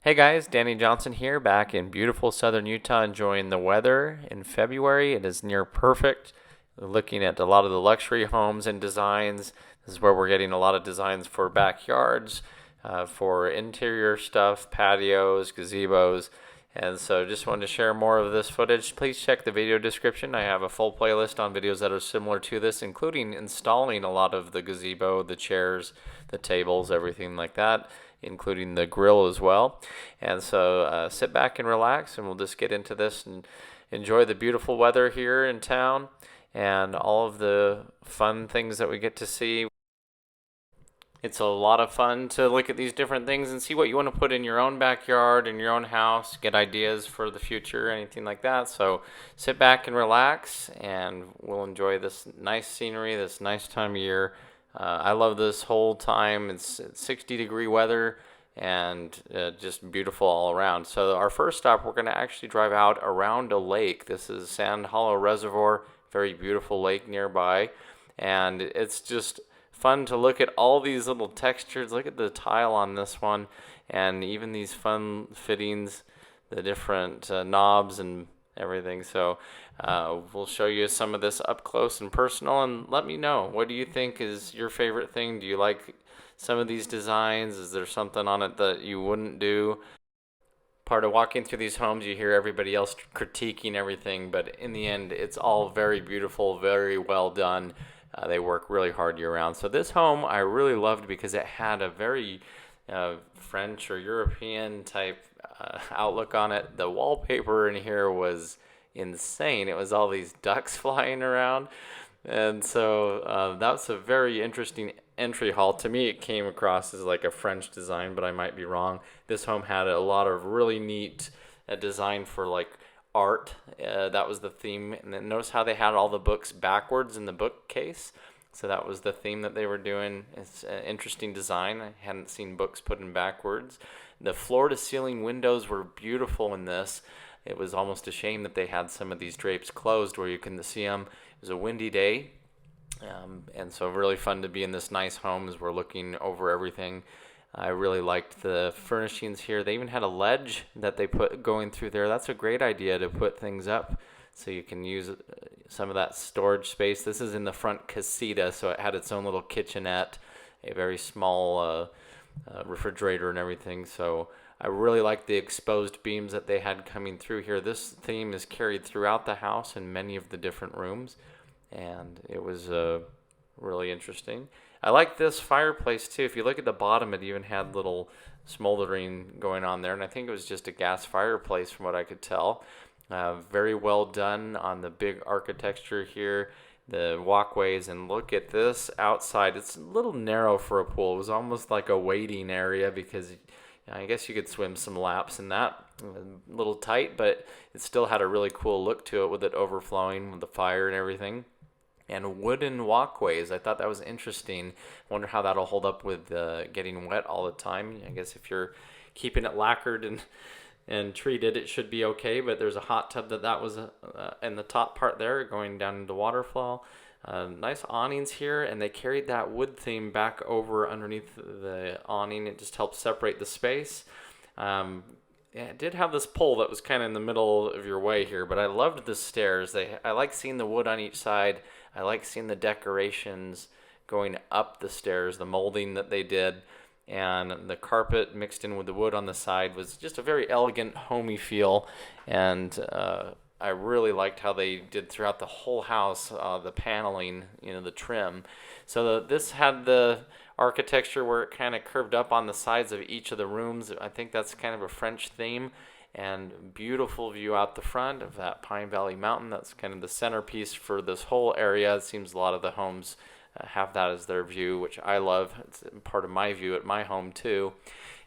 Hey guys, Danny Johnson here, back in beautiful southern Utah, enjoying the weather in February. It is near perfect. Looking at a lot of the luxury homes and designs. This is where we're getting a lot of designs for backyards, for interior stuff, patios, gazebos. And so just wanted to share more of this footage. Please check the video description. I have a full playlist on videos that are similar to this, including installing a lot of the gazebo, the chairs, the tables, everything like that, including the grill as well. And so sit back and relax, and we'll just get into this and enjoy the beautiful weather here in town and all of the fun things that we get to see. It's a lot of fun to look at these different things and see what you want to put in your own backyard, in your own house, get ideas for the future, anything like that. So sit back and relax, and we'll enjoy this nice scenery, this nice time of year. I love this whole time. It's 60-degree weather and just beautiful all around. So our first stop, we're going to actually drive out around a lake. This is Sand Hollow Reservoir, very beautiful lake nearby, and it's just fun to look at all these little textures. Look at the tile on this one, and even these fun fittings, the different knobs and everything. So we'll show you some of this up close and personal, and let me know, what do you think is your favorite thing? Do you like some of these designs? Is there something on it that you wouldn't do? Part of walking through these homes, you hear everybody else critiquing everything, but in the end, it's all very beautiful, very well done. They work really hard year round. So this home I really loved because it had a very French or European type outlook on it. The wallpaper in here was insane. It was all these ducks flying around. And so that was a very interesting entry hall. To me, it came across as like a French design, but I might be wrong. This home had a lot of really neat design for like art. That was the theme. And then notice how they had all the books backwards in the bookcase. So that was the theme that they were doing. It's an interesting design. I hadn't seen books put in backwards. The floor to ceiling windows were beautiful in this. It was almost a shame that they had some of these drapes closed where you couldn't see them. It was a windy day. And so really fun to be in this nice home as we're looking over everything. I really liked the furnishings here. They even had a ledge that they put going through there. That's a great idea to put things up so you can use some of that storage space. This is in the front casita, so it had its own little kitchenette, a very small refrigerator and everything. So I really like the exposed beams that they had coming through here. This theme is carried throughout the house in many of the different rooms, and it was really interesting. I like this fireplace too. If you look at the bottom, it even had little smoldering going on there, and I think it was just a gas fireplace from what I could tell. Very well done on the big architecture here, the walkways, and look at this outside. It's a little narrow for a pool. It was almost like a waiting area because I guess you could swim some laps in that. A little tight, but it still had a really cool look to it with it overflowing with the fire and everything. And wooden walkways. I thought that was interesting. I wonder how that'll hold up with getting wet all the time. I guess if you're keeping it lacquered and treated, it should be okay. But there's a hot tub that was in the top part there going down into waterfall. Nice awnings here, and they carried that wood theme back over underneath the awning. It just helps separate the space. Yeah, it did have this pole that was kind of in the middle of your way here, but I loved the stairs. I like seeing the wood on each side. I like seeing the decorations going up the stairs, the molding that they did, and the carpet mixed in with the wood on the side was just a very elegant, homey feel, and I really liked how they did throughout the whole house, the paneling, the trim. So this had the architecture where it kind of curved up on the sides of each of the rooms. I think that's kind of a French theme, and beautiful view out the front of that Pine Valley Mountain. That's kind of the centerpiece for this whole area. It seems a lot of the homes have that as their view, which I love. It's part of my view at my home too.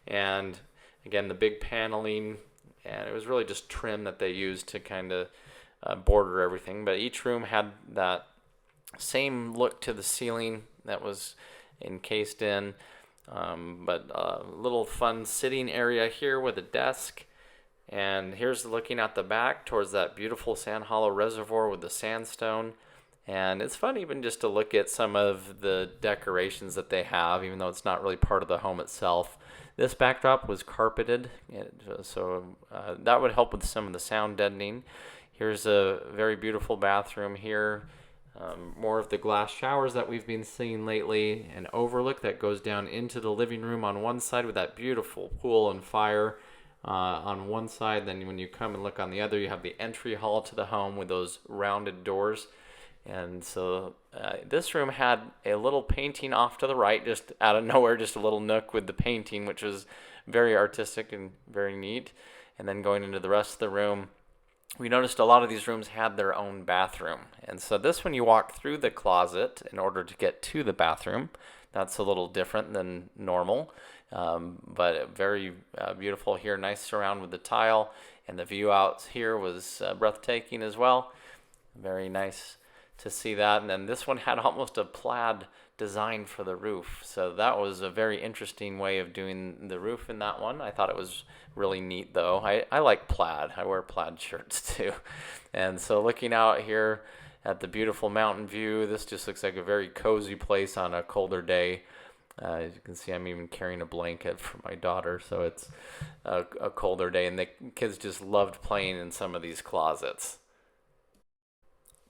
And again, the big paneling, and it was really just trim that they used to kind of border everything. But each room had that same look to the ceiling that was encased in, but a little fun sitting area here with a desk. And here's looking at the back towards that beautiful Sand Hollow Reservoir with the sandstone. And it's fun even just to look at some of the decorations that they have, even though it's not really part of the home itself. This backdrop was carpeted, so that would help with some of the sound deadening. Here's a very beautiful bathroom here. More of the glass showers that we've been seeing lately. An overlook that goes down into the living room on one side with that beautiful pool and fire on one side. Then when you come and look on the other, you have the entry hall to the home with those rounded doors. And so this room had a little painting off to the right, just out of nowhere, just a little nook with the painting, which was very artistic and very neat. And then going into the rest of the room, we noticed a lot of these rooms had their own bathroom. And so this one, you walk through the closet in order to get to the bathroom. That's a little different than normal, but very beautiful here. Nice surround with the tile, and the view out here was breathtaking as well. Very nice to see that. And then this one had almost a plaid design for the roof, so that was a very interesting way of doing the roof in that one. I thought it was really neat though. I like plaid. I wear plaid shirts too. And so looking out here at the beautiful mountain view, this just looks like a very cozy place on a colder day. As you can see, I'm even carrying a blanket for my daughter, so it's a colder day, and the kids just loved playing in some of these closets.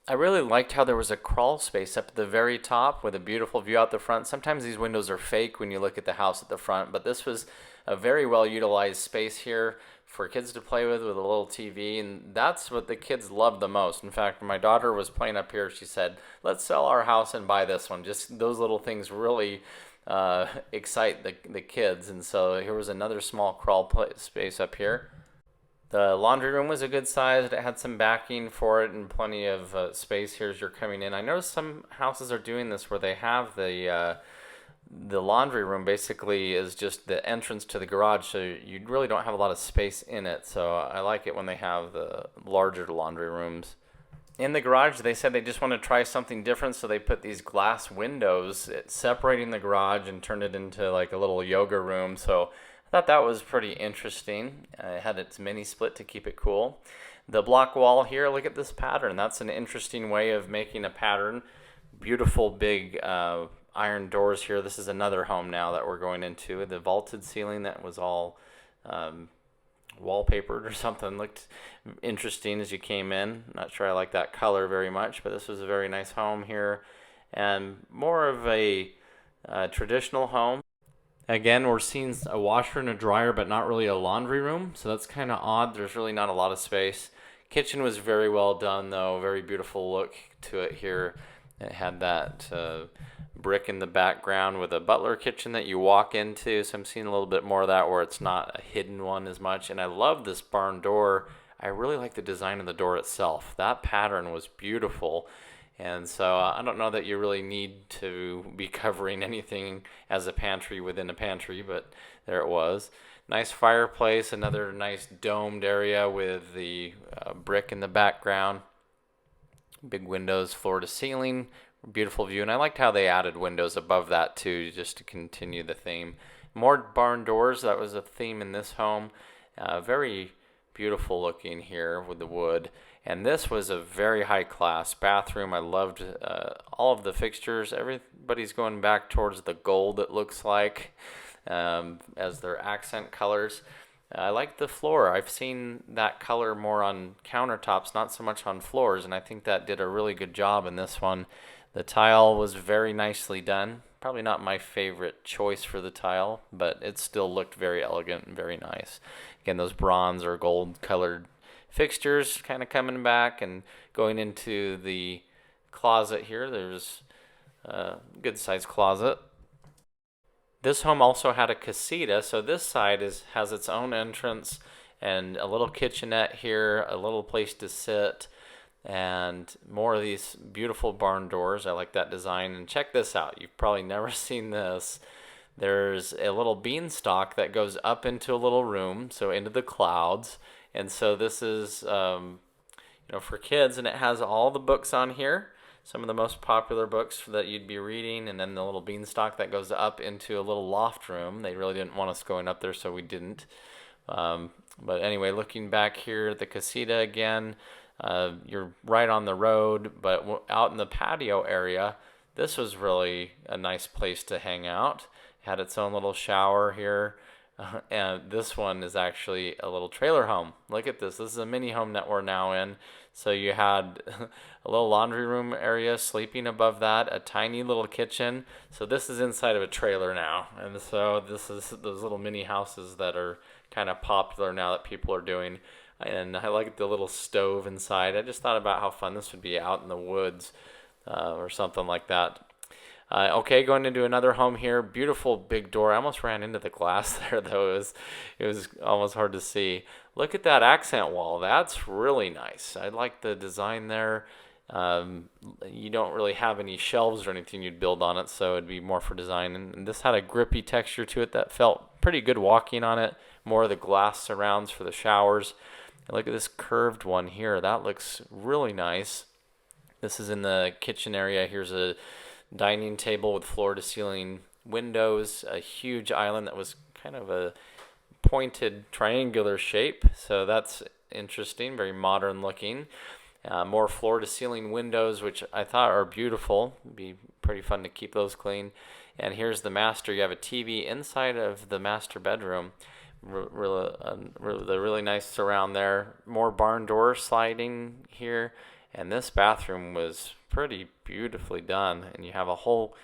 I really liked how there was a crawl space up at the very top with a beautiful view out the front. Sometimes these windows are fake when you look at the house at the front, but this was a very well utilized space here for kids to play with a little TV, and that's what the kids loved the most. In fact, when my daughter was playing up here, she said, "Let's sell our house and buy this one." Just those little things really excite the kids, and so here was another small crawl space up here. The laundry room was a good size. It had some backing for it and plenty of space here as you're coming in. I noticed some houses are doing this where they have the laundry room basically is just the entrance to the garage, so you really don't have a lot of space in it. So I like it when they have the larger laundry rooms. In the garage, they said they just want to try something different, so they put these glass windows separating the garage and turned it into like a little yoga room. So I thought that was pretty interesting. It had its mini split to keep it cool. The block wall here, look at this pattern. That's an interesting way of making a pattern. Beautiful big iron doors here. This is another home now that we're going into. The vaulted ceiling that was all wallpapered or something looked interesting as you came in. Not sure I like that color very much, but this was a very nice home here, and more of a traditional home. Again, we're seeing a washer and a dryer, but not really a laundry room, so that's kind of odd. There's really not a lot of space. Kitchen was very well done, though. Very beautiful look to it here. It had that brick in the background with a butler kitchen that you walk into, so I'm seeing a little bit more of that where it's not a hidden one as much. And I love this barn door. I really like the design of the door itself. That pattern was beautiful. And so I don't know that you really need to be covering anything as a pantry within a pantry, but there it was. Nice fireplace, another nice domed area with the brick in the background. Big windows, floor to ceiling, beautiful view. And I liked how they added windows above that too, just to continue the theme. More barn doors, that was a theme in this home. Very beautiful looking here with the wood. And this was a very high class bathroom. I loved all of the fixtures. Everybody's going back towards the gold, it looks like, as their accent colors. I like the floor. I've seen that color more on countertops, not so much on floors, and I think that did a really good job in this one. The tile was very nicely done. Probably not my favorite choice for the tile, but it still looked very elegant and very nice. Again, those bronze or gold colored fixtures kind of coming back, and going into the closet here, there's a good sized closet. This home also had a casita, so this side has its own entrance and a little kitchenette here, a little place to sit, and more of these beautiful barn doors. I like that design. And check this out. You've probably never seen this. There's a little beanstalk that goes up into a little room, so into the clouds. And so this is, for kids, and it has all the books on here. Some of the most popular books that you'd be reading, and then the little beanstalk that goes up into a little loft room. They really didn't want us going up there, so we didn't. But anyway, looking back here at the casita again, you're right on the road, but out in the patio area, this was really a nice place to hang out. Had its own little shower here, And this one is actually a little trailer home. Look at this. This is a mini home that we're now in. So you had a little laundry room area, sleeping above that, a tiny little kitchen. So this is inside of a trailer now. And so this is those little mini houses that are kind of popular now that people are doing. And I like the little stove inside. I just thought about how fun this would be out in the woods or something like that. Okay, going into another home here. Beautiful big door. I almost ran into the glass there, though. It was almost hard to see. Look at that accent wall. That's really nice. I like the design there. You don't really have any shelves or anything you'd build on it, so it'd be more for design. And this had a grippy texture to it that felt pretty good walking on it. More of the glass surrounds for the showers. And look at this curved one here. That looks really nice. This is in the kitchen area. Here's a dining table with floor to ceiling windows, a huge island that was kind of a pointed triangular shape, so that's interesting, very modern looking. More floor to ceiling windows, which I thought are beautiful. It'd be pretty fun to keep those clean. And here's the master. You have a TV inside of the master bedroom. Really nice surround there. More barn door sliding here. And this bathroom was pretty beautifully done. And you have a whole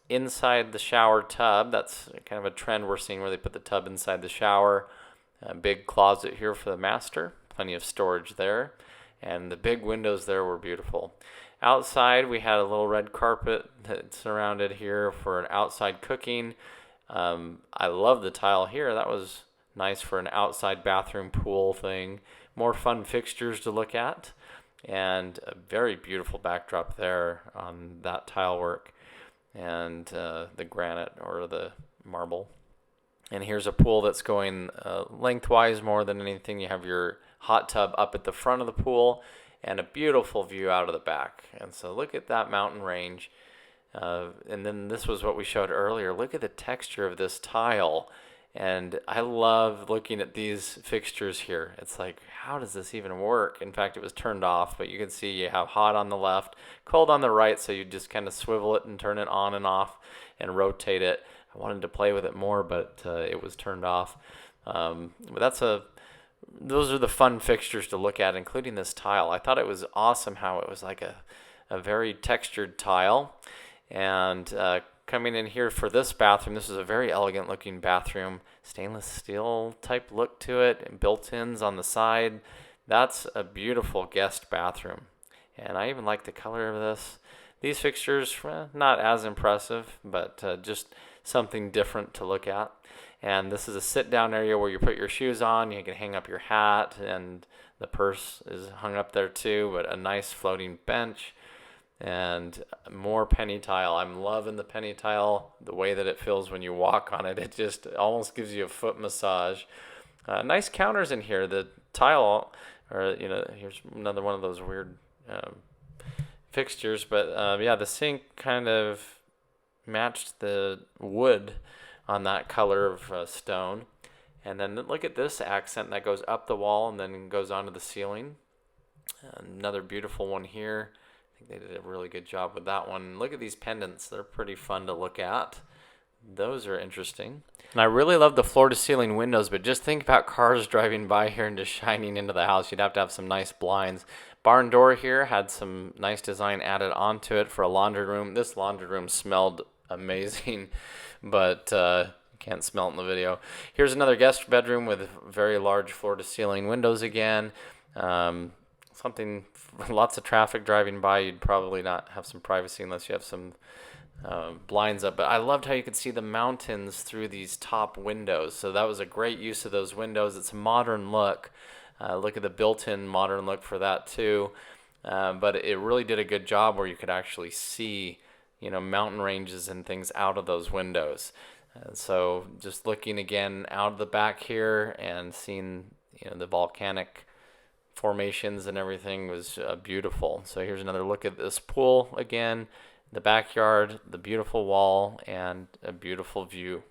inside the shower tub. That's kind of a trend we're seeing where they put the tub inside the shower. A big closet here for the master. Plenty of storage there. And the big windows there were beautiful. Outside, we had a little red carpet that surrounded here for an outside cooking. I love the tile here. That was nice for an outside bathroom pool thing. More fun fixtures to look at. And a very beautiful backdrop there on that tile work. And the granite or the marble. And here's a pool that's going lengthwise more than anything. You have your hot tub up at the front of the pool and a beautiful view out of the back. And so look at that mountain range. And then this was what we showed earlier. Look at the texture of this tile. And I love looking at these fixtures here. It's like, how does this even work? In fact, it was turned off, but you can see you have hot on the left, cold on the right, so you just kind of swivel it and turn it on and off and rotate it. I wanted to play with it more, but it was turned off. But those are the fun fixtures to look at, including this tile. I thought it was awesome how it was like a very textured tile. And coming in here for this bathroom, this is a very elegant looking bathroom. Stainless steel type look to it and built-ins on the side. That's a beautiful guest bathroom. And I even like the color of this. These fixtures, not as impressive, but just something different to look at. And this is a sit-down area where you put your shoes on. You can hang up your hat, and the purse is hung up there too, but a nice floating bench. And more penny tile. I'm loving the penny tile, the way that it feels when you walk on it. It just almost gives you a foot massage. Nice counters in here. The tile, here's another one of those weird fixtures. But yeah, the sink kind of matched the wood on that color of stone. And then look at this accent that goes up the wall and then goes onto the ceiling. Another beautiful one here. They did a really good job with that one. Look at these pendants. They're pretty fun to look at. Those are interesting. And I really love the floor-to-ceiling windows, but just think about cars driving by here and just shining into the house. You'd have to have some nice blinds. Barn door here had some nice design added onto it for a laundry room. This laundry room smelled amazing, but can't smell it in the video. Here's another guest bedroom with very large floor-to-ceiling windows again. Lots of traffic driving by. You'd probably not have some privacy unless you have some blinds up. But I loved how you could see the mountains through these top windows. So that was a great use of those windows. It's a modern look. Look at the built-in modern look for that too. But it really did a good job where you could actually see, mountain ranges and things out of those windows. So just looking again out of the back here and seeing, the volcanic formations and everything was beautiful. So here's another look at this pool again, the backyard, the beautiful wall, and a beautiful view.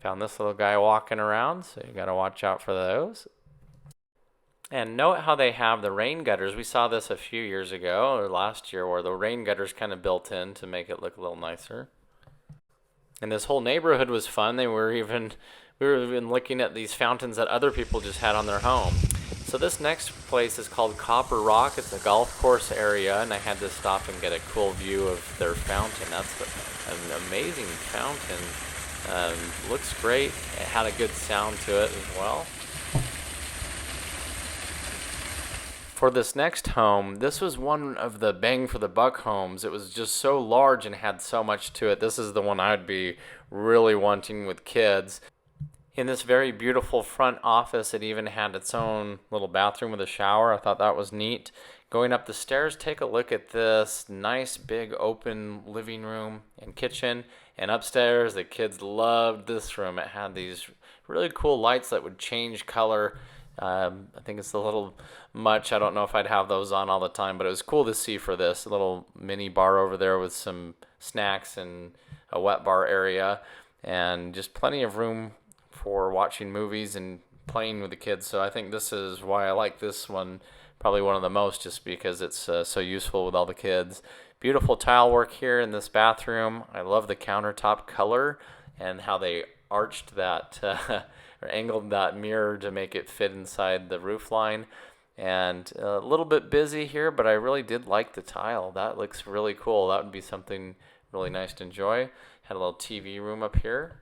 Found this little guy walking around, so you got to watch out for those. And note how they have the rain gutters. We saw this a few years ago or last year where the rain gutters kind of built in to make it look a little nicer. And this whole neighborhood was fun. We were even looking at these fountains that other people just had on their home. So this next place is called Copper Rock. It's a golf course area, and I had to stop and get a cool view of their fountain. That's an amazing fountain. Looks great. It had a good sound to it as well. For this next home, this was one of the bang for the buck homes. It was just so large and had so much to it. This is the one I'd be really wanting with kids. In this very beautiful front office, it even had its own little bathroom with a shower. I thought that was neat. Going up the stairs, take a look at this nice big open living room and kitchen. And upstairs, the kids loved this room. It had these really cool lights that would change color. I think it's a little much. I don't know if I'd have those on all the time, but it was cool to see for this. A little mini bar over there with some snacks and a wet bar area. And just plenty of room for watching movies and playing with the kids. So I think this is why I like this one probably one of the most, just because it's so useful with all the kids. Beautiful tile work here in this bathroom. I love the countertop color and how they arched that or angled that mirror to make it fit inside the roof line. And a little bit busy here, but I really did like the tile. That looks really cool. That would be something really nice to enjoy. Had a little TV room up here.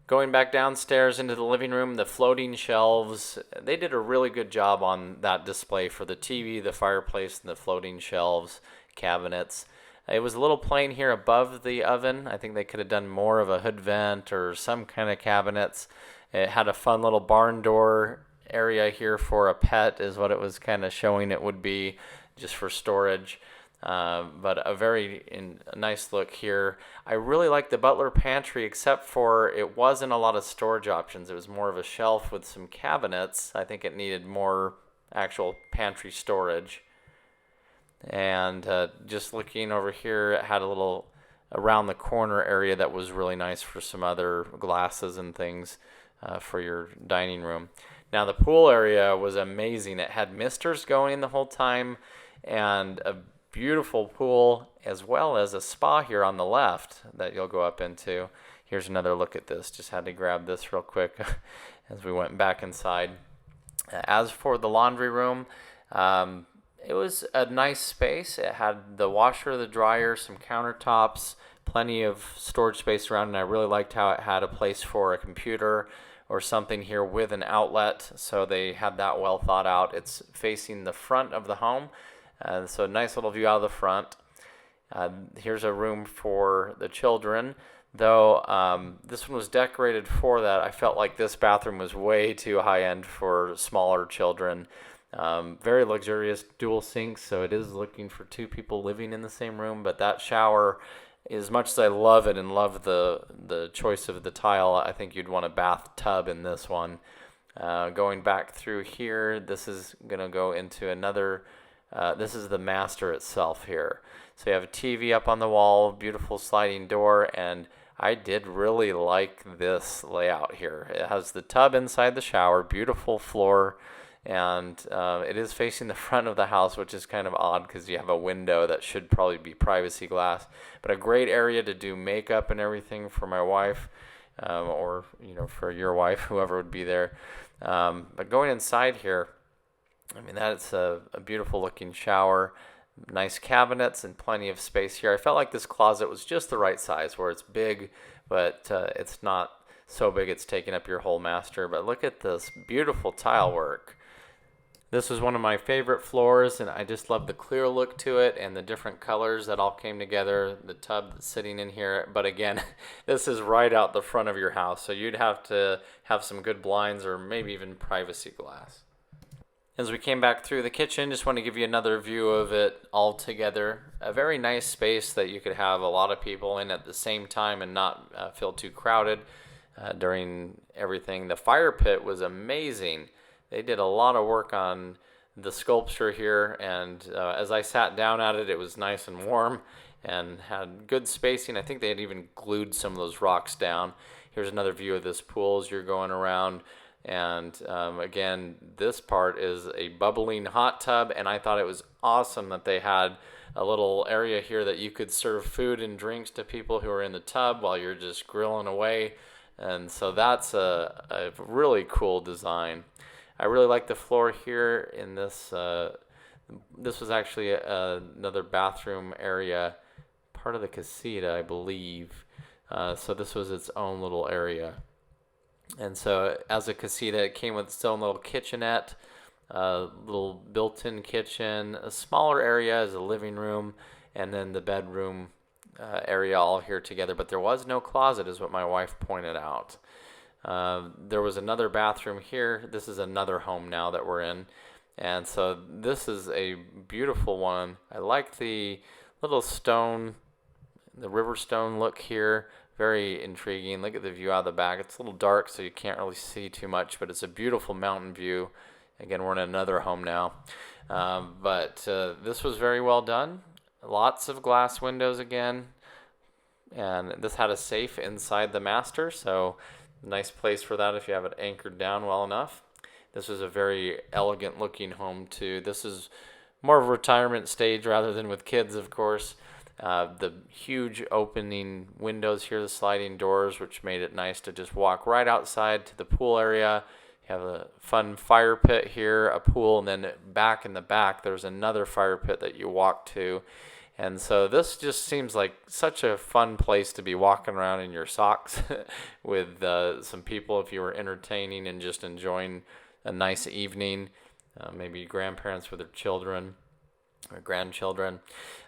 Going back downstairs into the living room, the floating shelves, they did a really good job on that display for the TV, the fireplace, and the floating shelves, cabinets. It was a little plain here above the oven. I think they could have done more of a hood vent or some kind of cabinets. It had a fun little barn door area here for a pet is what it was kind of showing it would be, just for storage. But a nice look here. I really like the butler pantry, except for it wasn't a lot of storage options. It was more of a shelf with some cabinets. I think it needed more actual pantry storage. And just looking over here, it had a little around the corner area that was really nice for some other glasses and things for your dining room. Now the pool area was amazing. It had misters going the whole time and a beautiful pool, as well as a spa here on the left that you'll go up into. Here's another look at this. Just had to grab this real quick as we went back inside. As for the laundry room, it was a nice space. It had the washer, the dryer, some countertops, plenty of storage space around, and I really liked how it had a place for a computer or something here with an outlet, so they had that well thought out. It's facing the front of the home. So a nice little view out of the front. Here's a room for the children. Though this one was decorated for that, I felt like this bathroom was way too high-end for smaller children. Very luxurious dual sinks, so it is looking for two people living in the same room. But that shower, as much as I love it and love the choice of the tile, I think you'd want a bathtub in this one. Going back through here, this is going to go into another... this is the master itself here. So you have a TV up on the wall, beautiful sliding door, and I did really like this layout here. It has the tub inside the shower, beautiful floor, and it is facing the front of the house, which is kind of odd because you have a window that should probably be privacy glass. But a great area to do makeup and everything for my wife, or for your wife, whoever would be there. But going inside here, I mean, that's a beautiful looking shower, nice cabinets, and plenty of space here. I felt like this closet was just the right size, where it's big, but it's not so big it's taking up your whole master. But look at this beautiful tile work. This was one of my favorite floors, and I just love the clear look to it and the different colors that all came together, the tub that's sitting in here. But again, this is right out the front of your house, so you'd have to have some good blinds or maybe even privacy glass. As we came back through the kitchen, just want to give you another view of it all together. A very nice space that you could have a lot of people in at the same time and not feel too crowded during everything. The fire pit was amazing. They did a lot of work on the sculpture here, and as I sat down at it, it was nice and warm and had good spacing. I think they had even glued some of those rocks down. Here's another view of this pool as you're going around. And again, this part is a bubbling hot tub, and I thought it was awesome that they had a little area here that you could serve food and drinks to people who are in the tub while you're just grilling away. And so that's a really cool design. I really like the floor here in this. This was actually another bathroom area, part of the casita, I believe. So this was its own little area. And so as a casita, it came with its own little kitchenette, a little built-in kitchen, a smaller area as a living room, and then the bedroom area all here together. But there was no closet, is what my wife pointed out. There was another bathroom here. This is another home now that we're in. And so this is a beautiful one. I like the little stone, the river stone look here. Very intriguing. Look at the view out of the back. It's a little dark, so you can't really see too much, but it's a beautiful mountain view. Again, we're in another home now. But this was very well done. Lots of glass windows again. And this had a safe inside the master, so nice place for that if you have it anchored down well enough. This was a very elegant looking home too. This is more of a retirement stage rather than with kids, of course. The huge opening windows here, the sliding doors, which made it nice to just walk right outside to the pool area. You have a fun fire pit here, a pool, and then back in the back there's another fire pit that you walk to. And so this just seems like such a fun place to be walking around in your socks with some people if you were entertaining and just enjoying a nice evening, maybe grandparents with their children or grandchildren.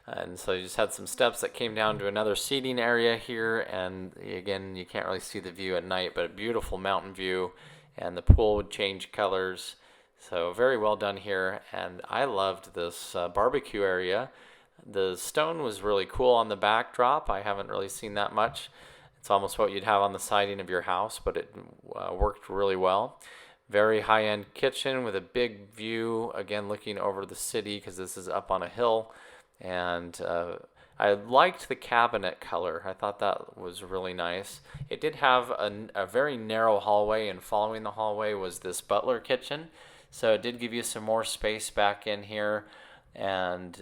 And so you just had some steps that came down to another seating area here, and again, you can't really see the view at night, but a beautiful mountain view, and the pool would change colors. So very well done here, and I loved this barbecue area. The stone was really cool on the backdrop. I haven't really seen that much. It's almost what you'd have on the siding of your house, but it worked really well. Very high-end kitchen with a big view, again looking over the city because this is up on a hill. And I liked the cabinet color. I thought that was really nice. It did have a very narrow hallway, and following the hallway was this butler kitchen. So it did give you some more space back in here, and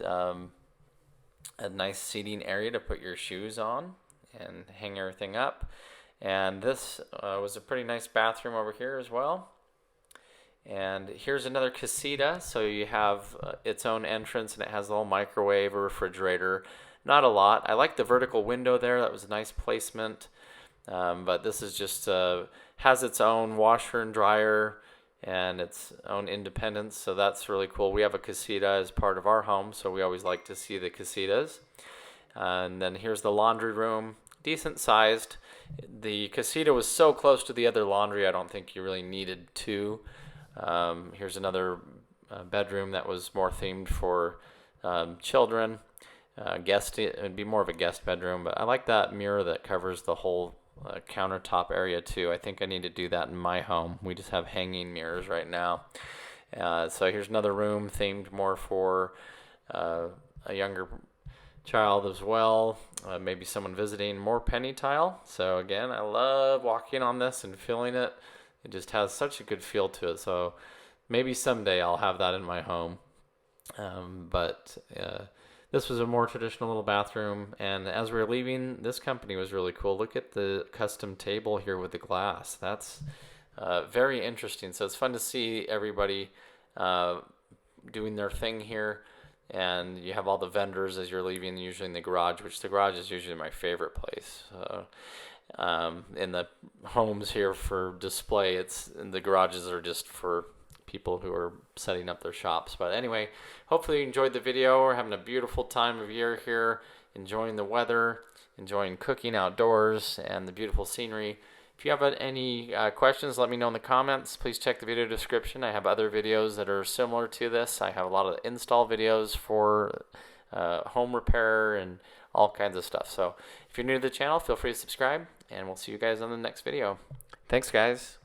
a nice seating area to put your shoes on and hang everything up. And this was a pretty nice bathroom over here as well. And here's another casita, so you have its own entrance, and it has a little microwave, a refrigerator. Not a lot. I like the vertical window there. That was a nice placement. But this is just has its own washer and dryer and its own independence, so that's really cool. We have a casita as part of our home, so we always like to see the casitas. And then here's the laundry room, decent sized. The casita was so close to the other laundry, I don't think you really needed two. Here's another bedroom that was more themed for children. It would be more of a guest bedroom, but I like that mirror that covers the whole countertop area too. I think I need to do that in my home. We just have hanging mirrors right now. So here's another room themed more for a younger child as well, maybe someone visiting. More penny tile. So again, I love walking on this and feeling it. It just has such a good feel to it. So maybe someday I'll have that in my home. But this was a more traditional little bathroom. And as we were leaving, this company was really cool. Look at the custom table here with the glass. That's very interesting. So it's fun to see everybody doing their thing here. And you have all the vendors as you're leaving, usually in the garage, which the garage is usually my favorite place. In the homes here for display, the garages are just for people who are setting up their shops. But anyway, hopefully you enjoyed the video. We're having a beautiful time of year here, enjoying the weather, enjoying cooking outdoors and the beautiful scenery. If you have any questions, let me know in the comments. Please check the video description. I have other videos that are similar to this. I have a lot of install videos for home repair and all kinds of stuff. So if you're new to the channel, feel free to subscribe, and we'll see you guys on the next video. Thanks, guys.